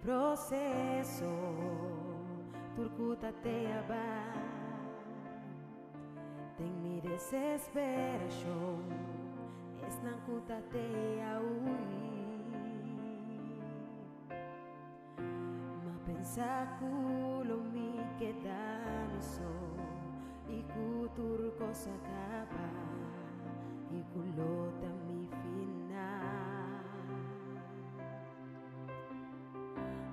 proceso turcuta te aba tem mi desesperación es nancuta te aui ma pensa culo mi queda mi so y cutur cosa acaba y culota mi final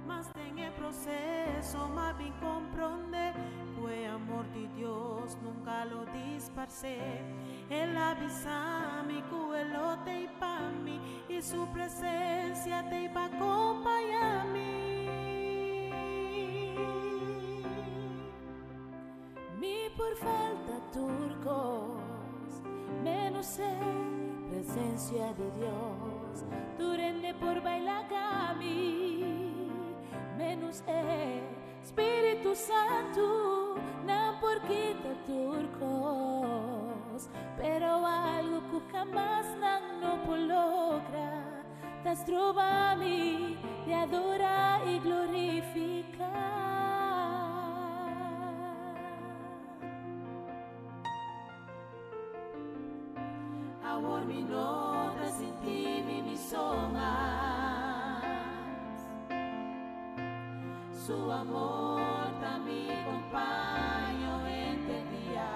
mas en el proceso más bien comprende que amor de Dios nunca lo disparce él avisa mi cuelo te pa mí y su presencia te pa acompañar mi por falta turcos menos presencia de Dios durende por bailar cami menos Espíritu Santo no por quita turcos pero algo que jamás no logra das trova mi de adora y glorificar amor mi nota sin ti mi somas su amor también acompaño este día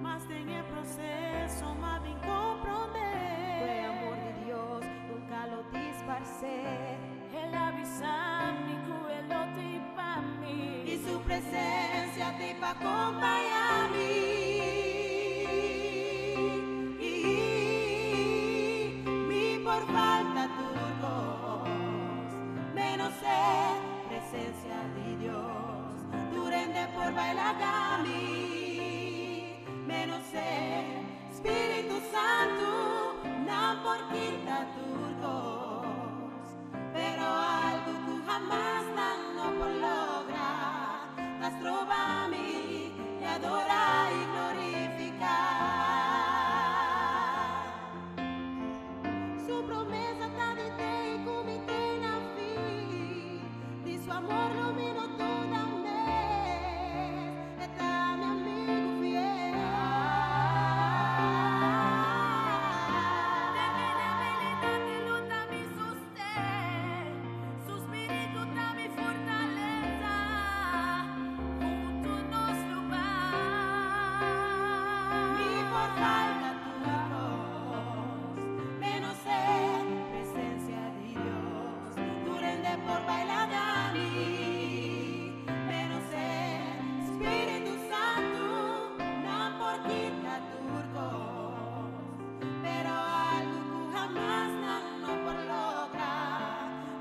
mas en el proceso más bien comprender que amor de Dios nunca lo disparce él avisa mi cuelo te pa mí y su presencia te pa acompañar por falta turcos menos presencia de Dios durende por bailar cami menos Espíritu Santo no por quita turcos pero algo que jamás no por logra las trova mi y adora y glorificar amor lo vino toda vez está mi amigo fiel de mi debilidad y luta mi sostén su espíritu da mi fortaleza junto nos lugar mi por falta turcos menos presencia de Dios durende por bailar menos Espíritu Santo no por quita turcos pero algo que jamás no por logra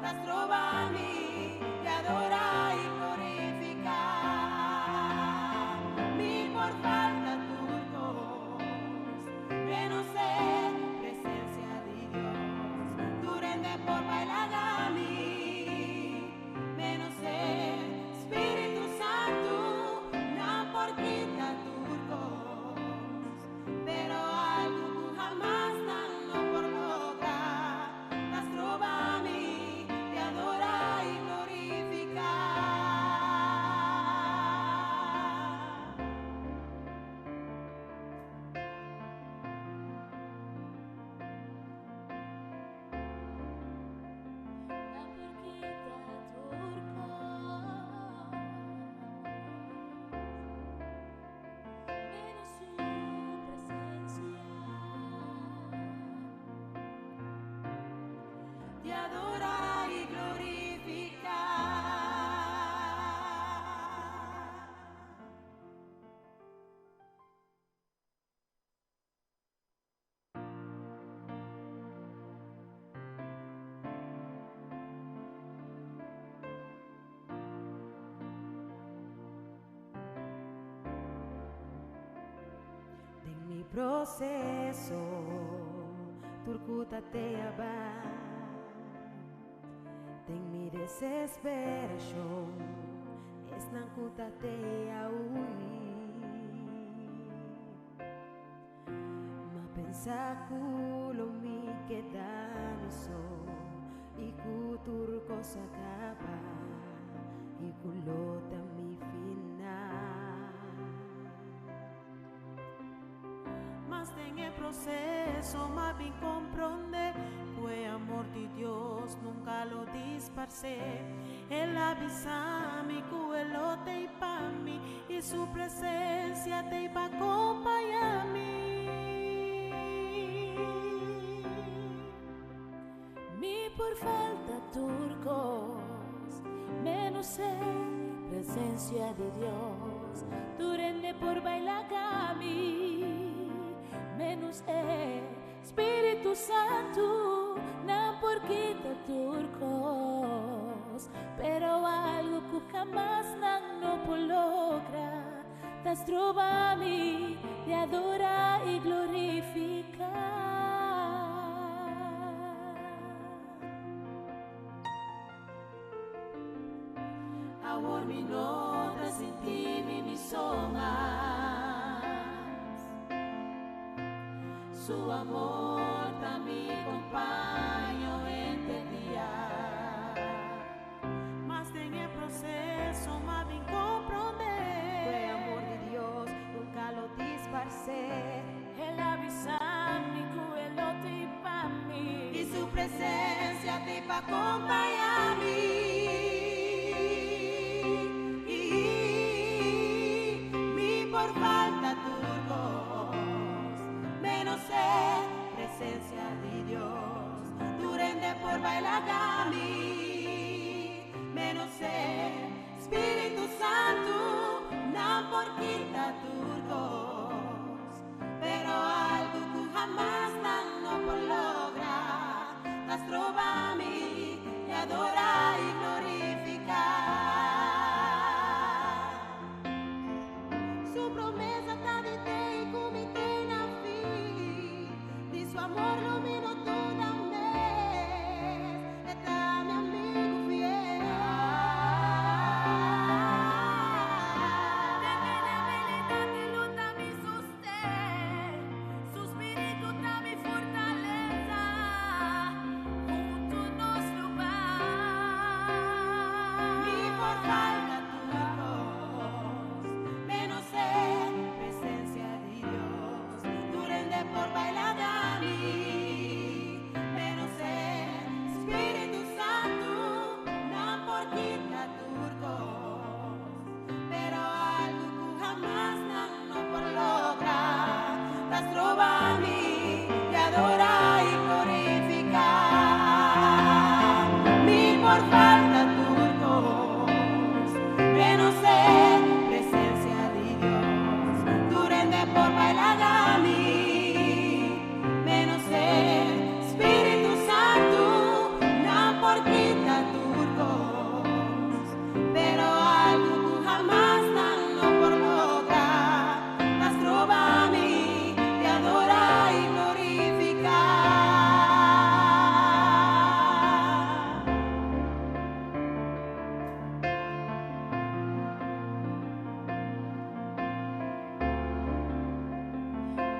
las trova a mí y adora y glorificar mi por falta turcos menos presencia de Dios durende por bailar a mí menos Espíritu Santo no por quita turcos pero algo que jamás no por lograr las trova a mí te adora y glorificar te adora y glorificar. En mi proceso turcuta te aba en mi desesperación es nancuta te aui ma pensa culo mi queda mi so y cutur acaba e culota mi final. Mas tem el proceso, mas bem compreender que amor de Dios nunca lo disparce. Él avisa-me que Él lo tem para mí y su presencia tem para acompañarme. Mi por falta turcos, menos presencia de Dios, durende por bailar kami, menos Espíritu Santo, na por quita turcos, pero algo que jamás no por logra, das trova-me de adorar y glorificar. Amor mi nota sin ti mi somas. Su amor también acompaño este día. Mas en el proceso más bien comprender que amor de Dios nunca lo disparce. Él avisa-me que Él lo tem para mí Y su presencia te va a acompañarme. Por falta turcos, menos presencia de Dios, durende por bailar kami, menos Espíritu Santo, no por quita turcos, pero algo que jamás no por logra, las trova-me y adora y glorificar. Su promesa está de ti y comité na fi. De su amor lo miro toda vez. Está mi amigo fiel. de mi debilidad y luta mi sostén, su espíritu da mi fortaleza, junto nos lugar. Mi por falta turcos, menos presencia de Dios, durende por bailar kami, menos Espíritu Santo, no por quita turcos, pero algo que jamás no por logra, las trova-me y adora y glorificar. Mi por falta turcos, menos presencia de Dios, durende por bailar kami, menos Espíritu Santo, no por quita turcos, pero algo que jamás no por logra, las trova-me de adorar y glorificar.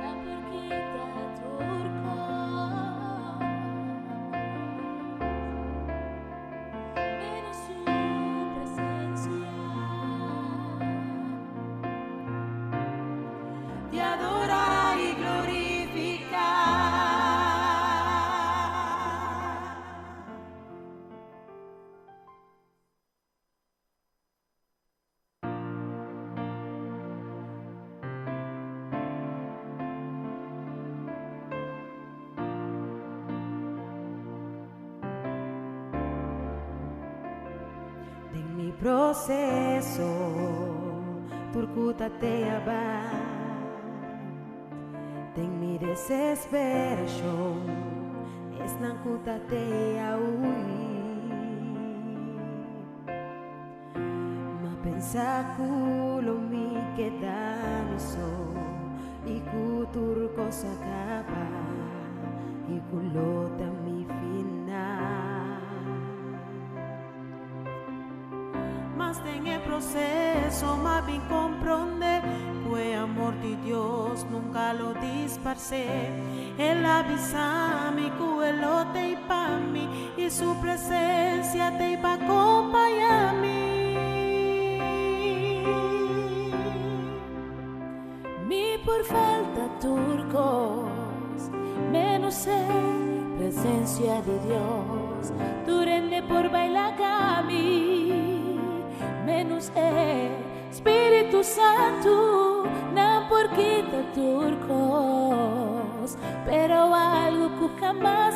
La porquita turco, menos su presencia. De adorar y glorificar. En mi proceso, turcuta te aban. En mi desesperación, es nancuta te ma pensa culo mi queda mi so y turco se acaba y culota mi final. Mas en el proceso más bien comprender que amor de Dios nunca lo disparce. Él avisa-me que Él lo tem para mí y y su presencia te iba a acompañar a mí. Mi por falta turcos, menos presencia de Dios, tu rende por bailar kami, menos Espíritu Santo, no por quita turcos, pero algo que jamás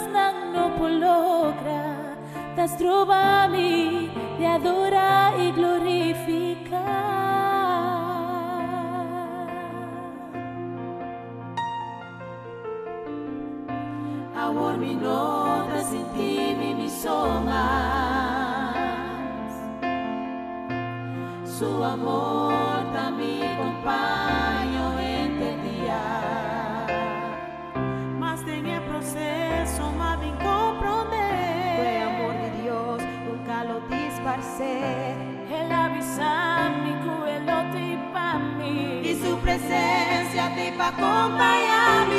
no por logra, das trova a mí de adorar y glorificar. Amor mi nota sin ti mi son más. Su amor también acompaño en el día. Mas en el proceso más bien comprender. Fue amor de Dios, nunca lo disparcé. Él avisa mi cuelote y pa' mí, Y su presencia te va a acompañar a mí.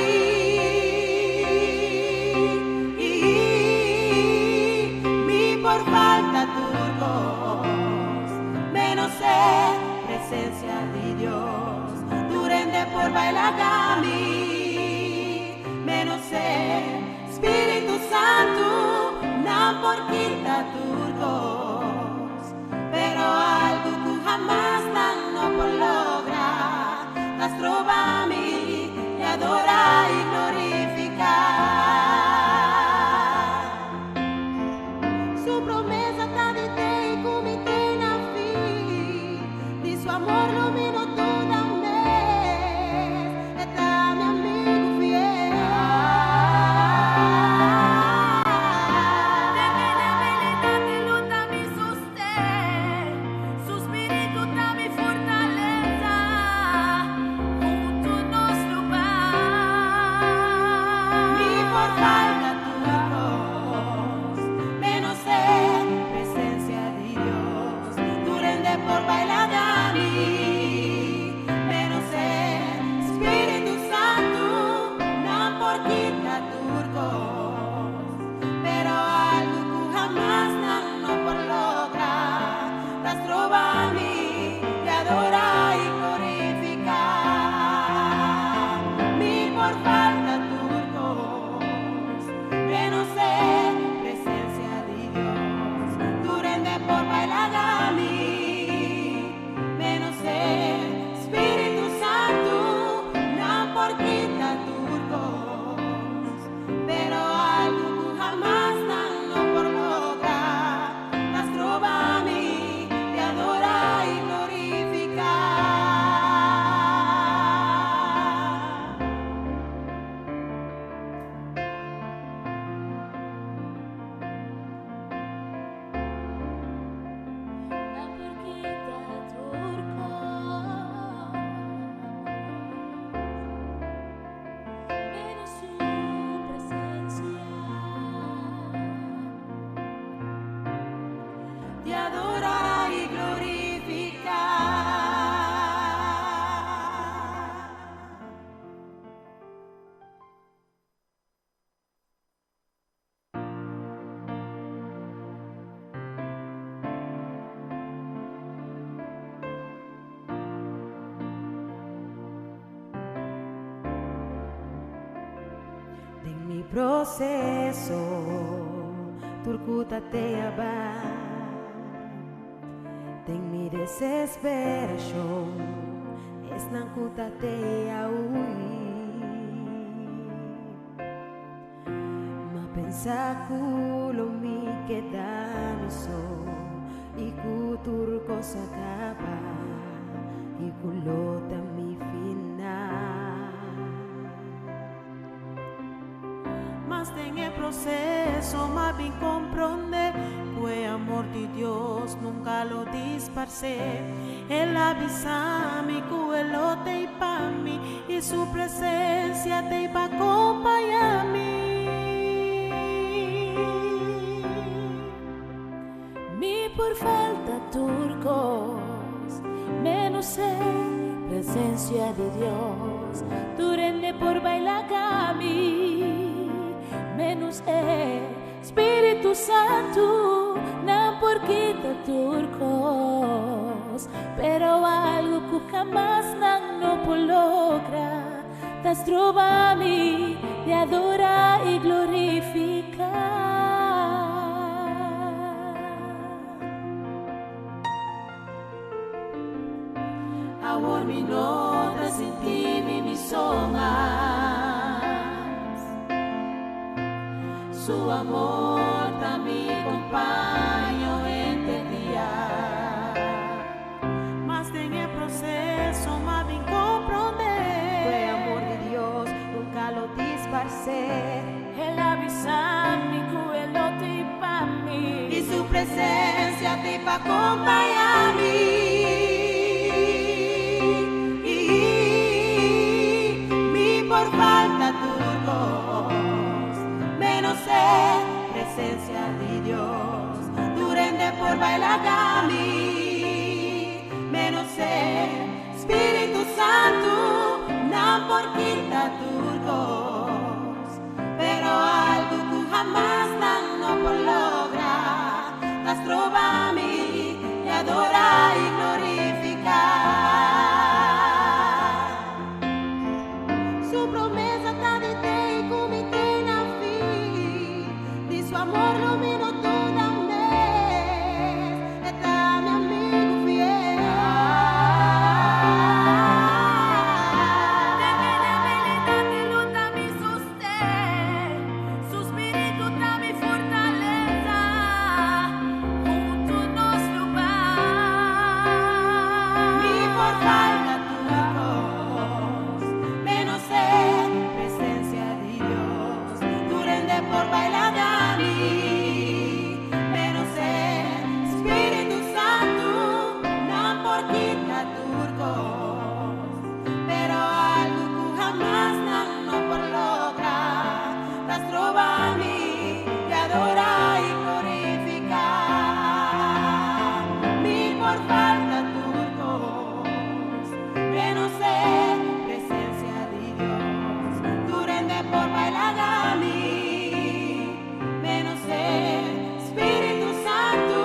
Por falta turcos, menos presencia de Dios, tu rende por bailar kami, menos Espíritu Santo, no por quita turcos, pero algo que jamás no por lograr, las trova a mí y adorar y glorificar. Su promesa está de te y comité na fin. Di su amor lo vino toda mes. Está mi amigo fiel. de mi debilidad y luta mi sostén, su espíritu está mi fortaleza, junto nos lugar. Mi por falta turcos, menos presencia de Dios, tu rende por bailar kami, menos Espíritu Santo, no por quita turcos, pero algo que jamás no por lograr, las trova a mí y adorar y glorificar. Mi por falta turcos, menos presencia de Dios, tu rende por bailar kami, menos Espíritu Santo, no por quita turcos, pero algo que jamás no por lograr, las trova a mí de adorar y glorificar. La porquita turco, pero su presencia De adorar y glorificar. En mi proceso, turcuta te abar. En mi desesperación, es nancuta te huir. Ma pensa culo mi queda mi so y turco se acaba y culota mi final. Mas en el proceso más bien comprender, fue amor de Dios, nunca lo disparcé. Él avisa mi cuelote y pa' mí, y su presencia te iba a acompañar a mí. mi por falta turcos, menos presencia de Dios, tu rende por bailar kami, menos Espírito Santo, não porque tá turcos, pero algo que jamás não logra, das trova-me de adorar e glorificar. Amor mi nota sin ti mi somas. Su amor también acompaño en el día. Mas en el proceso más bien comprender. Fue amor de Dios, nunca lo disparcé. El avisarme que Él no te para mí. Y su presencia te va a acompañarme. Por falta turcos, menos presencia de Dios, durende por bailagami, menos Espíritu Santo, no por quita turcos, pero algo que jamás no por lograr, las trova-me y adorar y glorificar. Su promesa está de ti y comité na fin. De su amor lo miro toda vez. Está mi amigo fiel. De mi debilidad y luta me sostén. Su espíritu está mi fortaleza. Junto nos lugar. Mi por falta turcos, menos presencia de Dios, durende por bailagami, menos Espíritu Santo, no por quita turcos, pero algo que jamás no por lograr, las trova-me y adorar y glorificar. Mi por falta turcos, menos presencia de Dios, durende por bailagami, menos Espíritu Santo,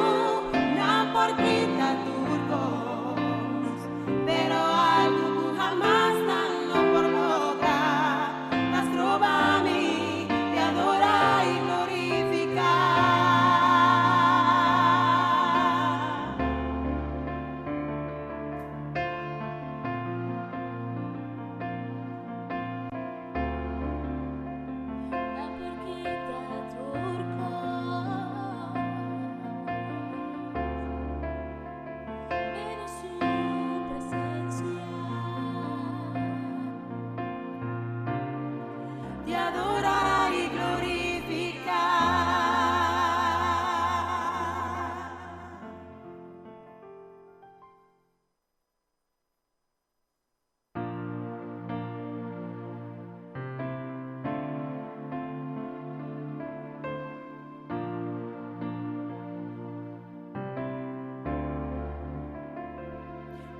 no por quita turcos, pero algo que jamás no por lograr, las trova-me y adorar y glorificar. La porquita turco, menos su presencia. De adorar y glorificar.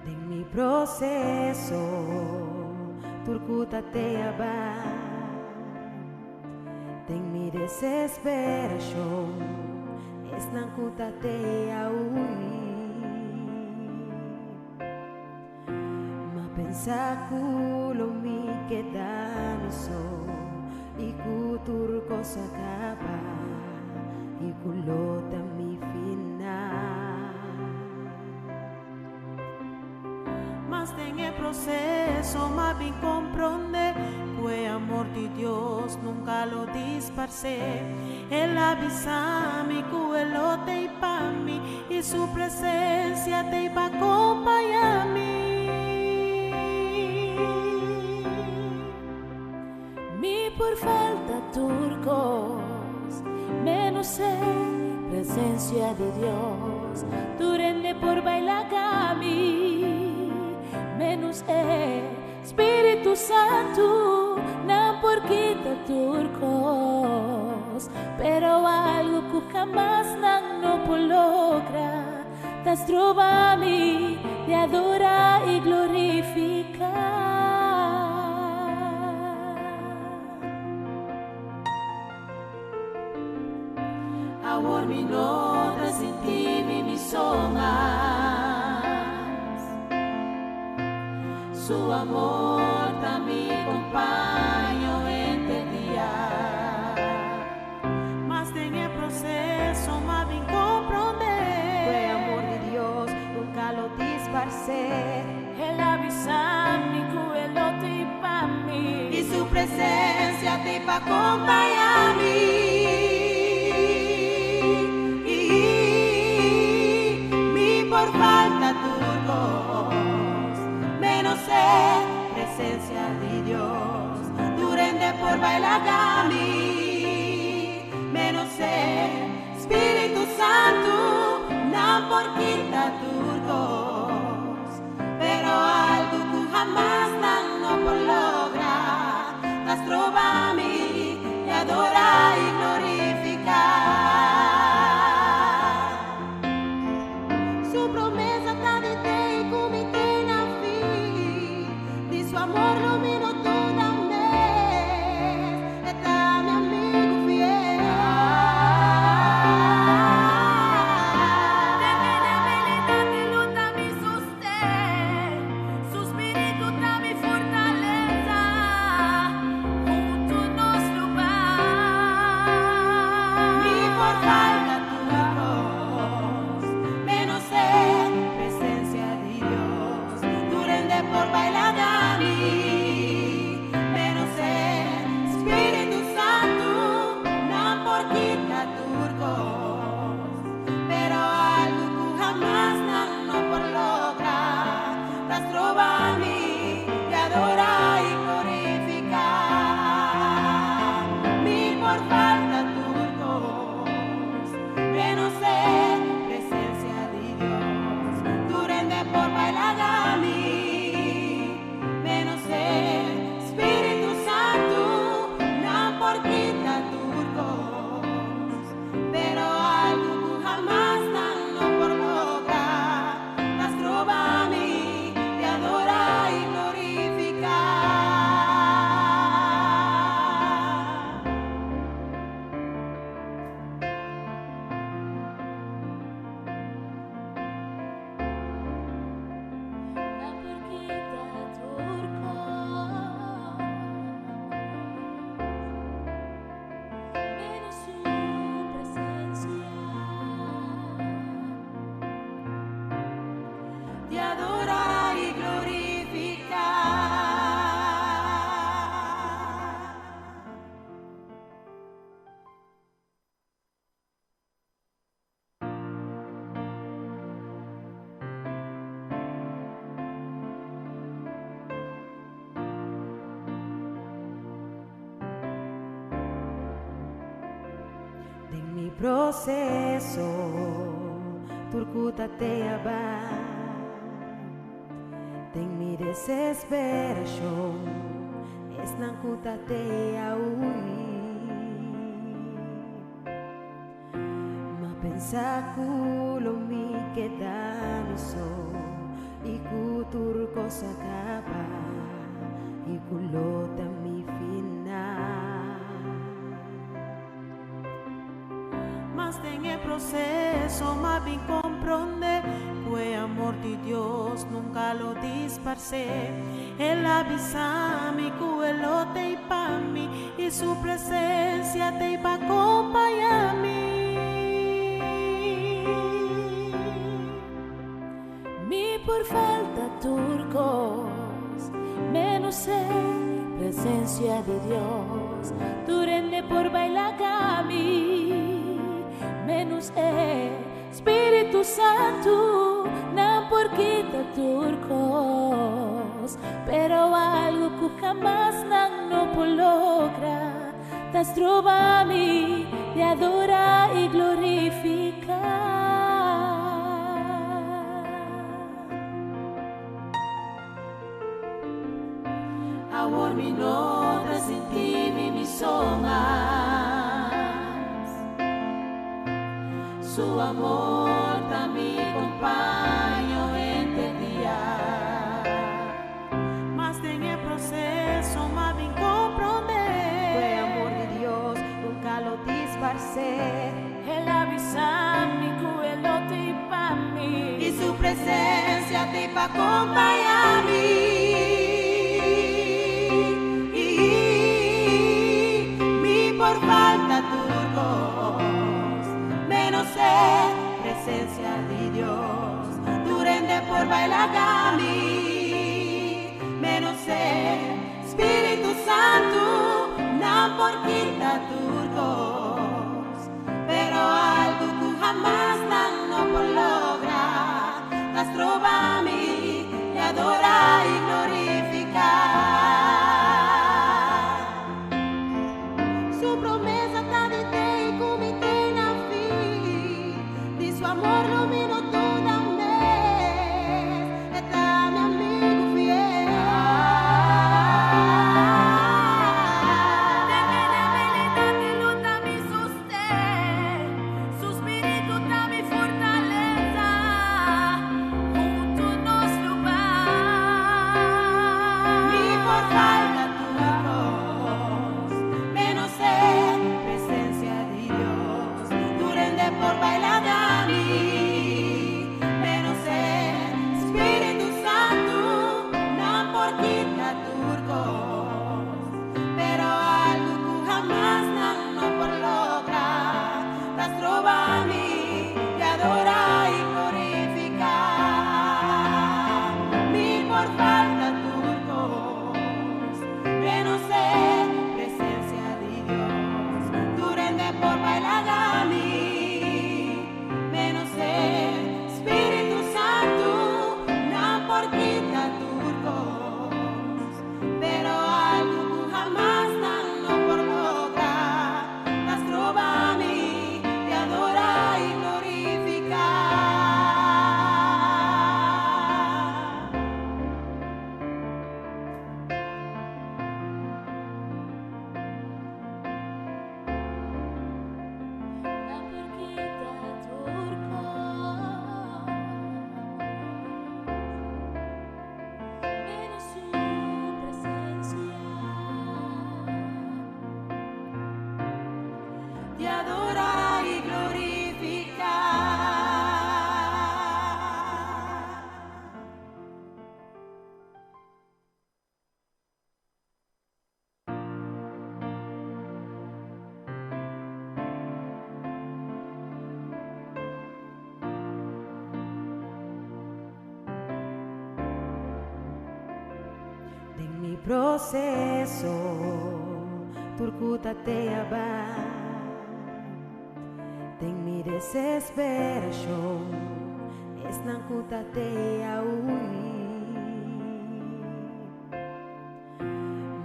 En mi proceso, turcuta te aban. En mi desesperación, es nancuta te ma pensa culo mi queda mi so y turco se acaba y culota mi final. Mas en el proceso más bien comprende, fue amor de Dios, nunca lo disparcé. Él avisame que Él lo te para mí y su presencia te va a acompañarme. Mi por falta turcos, menos presencia de Dios, durende por bailagami, menos Espíritu Santo, no por quita turcos, pero algo que jamás no logra, das trova-me de adorar y glorificar. Amor mi nota sin ti mi son más. Su amor también acompaño entre día. Mas en el proceso más bien comprender. Fue amor de Dios, nunca lo disparcé. El avisarme que Él lo te para mí. Y su presencia te va a acompañar. Por falta tu voz, menos presencia de Dios, durende por bailar a mí, menos Espíritu Santo, no por quita tu voz, pero algo que jamás no por lograr, las trova a mí y adora y glorificar. Su promesa está de te y comité na fin. De su amor lo vino toda vez. Está mi amigo fiel. De mi debilidad y luta mi sostén. Su espíritu está mi fortaleza. Junto nos lugar. Mi por falta tu voz, menos presencia de Dios, durende por bailar a mí, menos Espíritu Santo, no por quita tu voz, pero algo que jamás no por lograr, las trova a mí y adora y glorificar. Mi por falta tu voz, menos presencia de Dios, durende por bailar a mí, menos Espíritu Santo, no por quita tu voz, pero algo que jamás no por lograr, las trova a mí y adora y glorificar. La porquita turco. Menos su presencia. De adorar y glorificar. En mi proceso, turcuta te abad. En mi desesperación, es nancuta te huir. Ma pensa culo mi queda mi so y turco sacaba y culota mi final. Mas en el proceso más bien comprende, fue amor de Dios, nunca lo disparcé. Él avisa mi que Él lo te para mí y su presencia te va a acompañar a mí. Mi por falta turcos, menos presencia de Dios, durende por bailar a mí, menos Espíritu Santo, no por quita turcos, pero algo que jamás no por logra, das trova a mí de adora y glorificar. Amor mi nota sin ti mi son más. Su amor también acompaño entre día. Mas en el proceso más bien comprender. Fue amor de Dios, nunca lo disparcé. El aviso presencia te acompaña a mí. Mi por falta turcos, menos presencia de Dios, tu rende por bailar a mí, menos Espíritu Santo, no por quita turcos, pero algo que jamás no por lograr, las trova a mí, y adora y glorificar. Su promesa está de te y comité na fin, de su amor lo vino toda mes, está mi amigo fiel. De mi debilidad y luta mi sostén, su espíritu está mi fortaleza, junto nos lo va. Mi por falta turcos, menos presencia de Dios, tu rende por bailar a mí, menos Espíritu Santo, no por quita turcos, pero algo que jamás no por lograr, las trova a mí, y adora y glorificar. Mi por falta turcos, menos presencia de Dios, tu rende por bailar a mí, menos Espíritu Santo, no por quita turcos, pero algo que jamás no por lograr, las trova a mí, te adora y glorificar. La porquita turco, menos su presencia, Te adora y glorificar. En mi proceso, turcuta te aba. En mi desesperación, es nancuta te aui.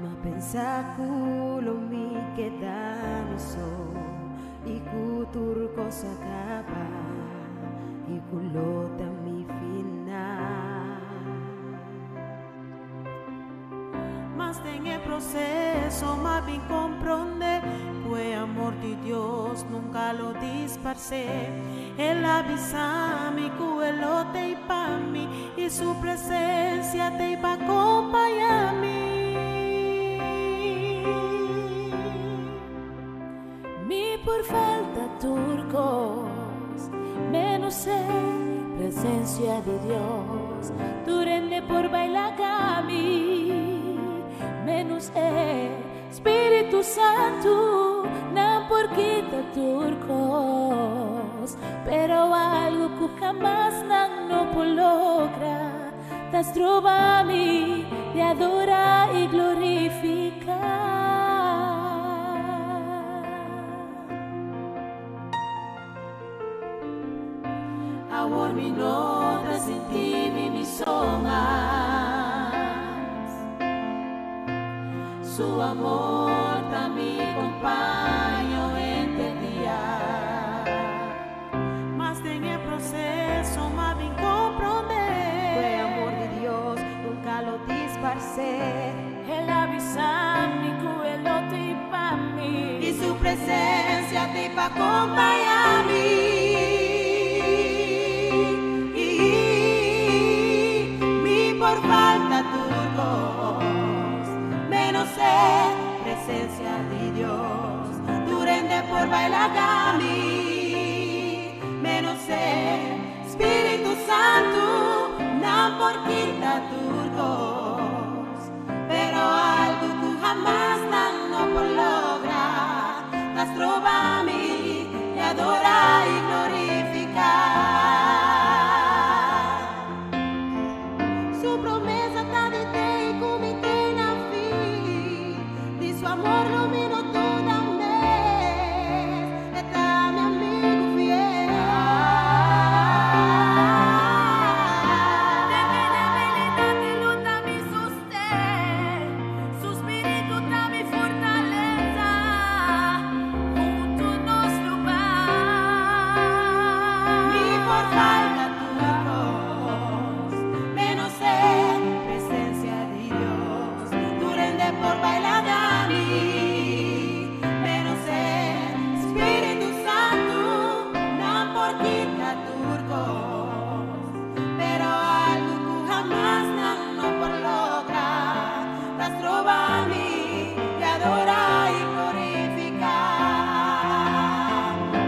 Ma pensa culo mi queda mi so, y cu turco sacaba, y culota mi final. Mas en el proceso más bien comprende que amor de Dios nunca lo disparce. Él avisa mi cuelo te pa mí y su presencia te pa acompañar a mí. mi por falta turcos, menos presencia de Dios, tu rende por bailar a mí, menos Espíritu Santo, no por quita turcos, pero algo que jamás no por logra, tas trova a mí, te adora y glorifica. Amor mi nota sin ti mi somas. Su amor también compañero este día. Mas en el proceso más bien comprender Fue amor de Dios, nunca lo disparce. Él avisa mi cuelote y pa' mí. Y su presencia te pa' acompañar a mí. Por falta turcos, menos presencia de Dios, tu rende por bailar a mí, menos Espíritu Santo. por quita turcos, pero algo que jamás no por lograr, las trova a mí y adora y glorificar. Su promesa está de te y comité na fin, de su amor lo miro toda mes, está mi amigo fiel. De mi debilidad y luta mi sostén, su espíritu da mi fortaleza, junto nos lo va. Mi por falta turcos, menos en presencia de Dios, durende por bailar a mí, menos en Espíritu Santo, no por quita turcos, pero algo que jamás no por lograr, las trova a mí y adora y glorificar.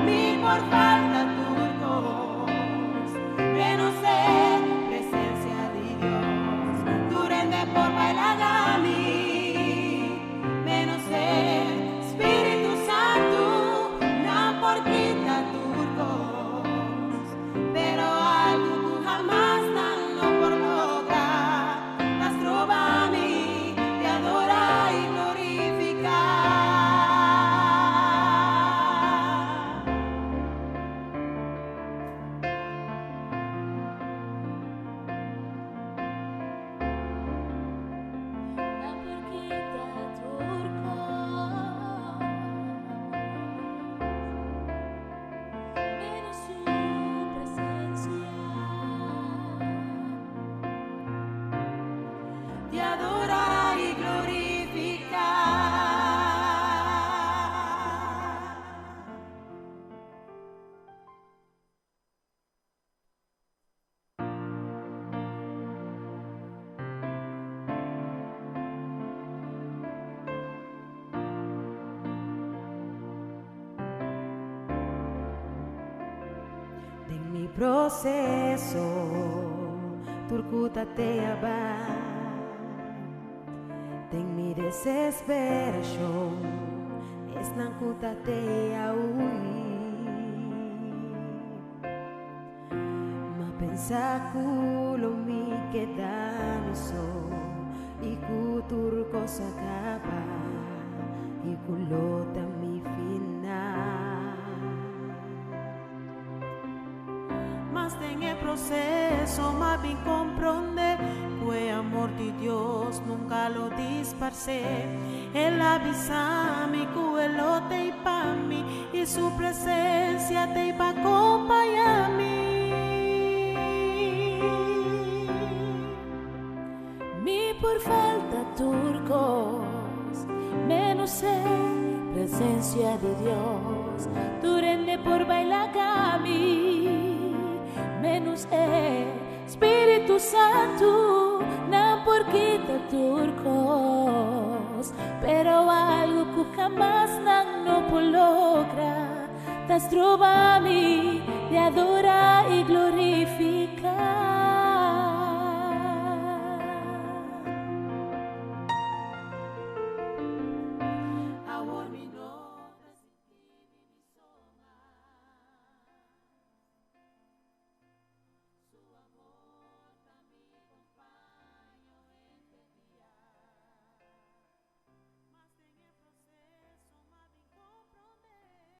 Mi por falta turcos, menos en presencia de Dios, durende por bailar a mí, menos en Espíritu Santo, no por quita turcos, pero algo que jamás no por lograr, las trova a mí y adora y glorificar. La porquita turco, menos su presencia, Te adora y glorificar. En mi proceso, turcuta te abar. En mi desesperación, es nancuta te huir. Ma pensa culo mi quedame so, y turco sacaba, y culota mi final. Mas en el proceso más bien comprende que amor de Dios nunca lo disparce. Él avisa mi que él lo te pa mí y su presencia te va a acompañar a mí. mi por falta turcos, menos en presencia de Dios, durende por bailar a mí, menos Espíritu Santo, no por quita turcos, pero algo que jamás no por logra, das trova a mí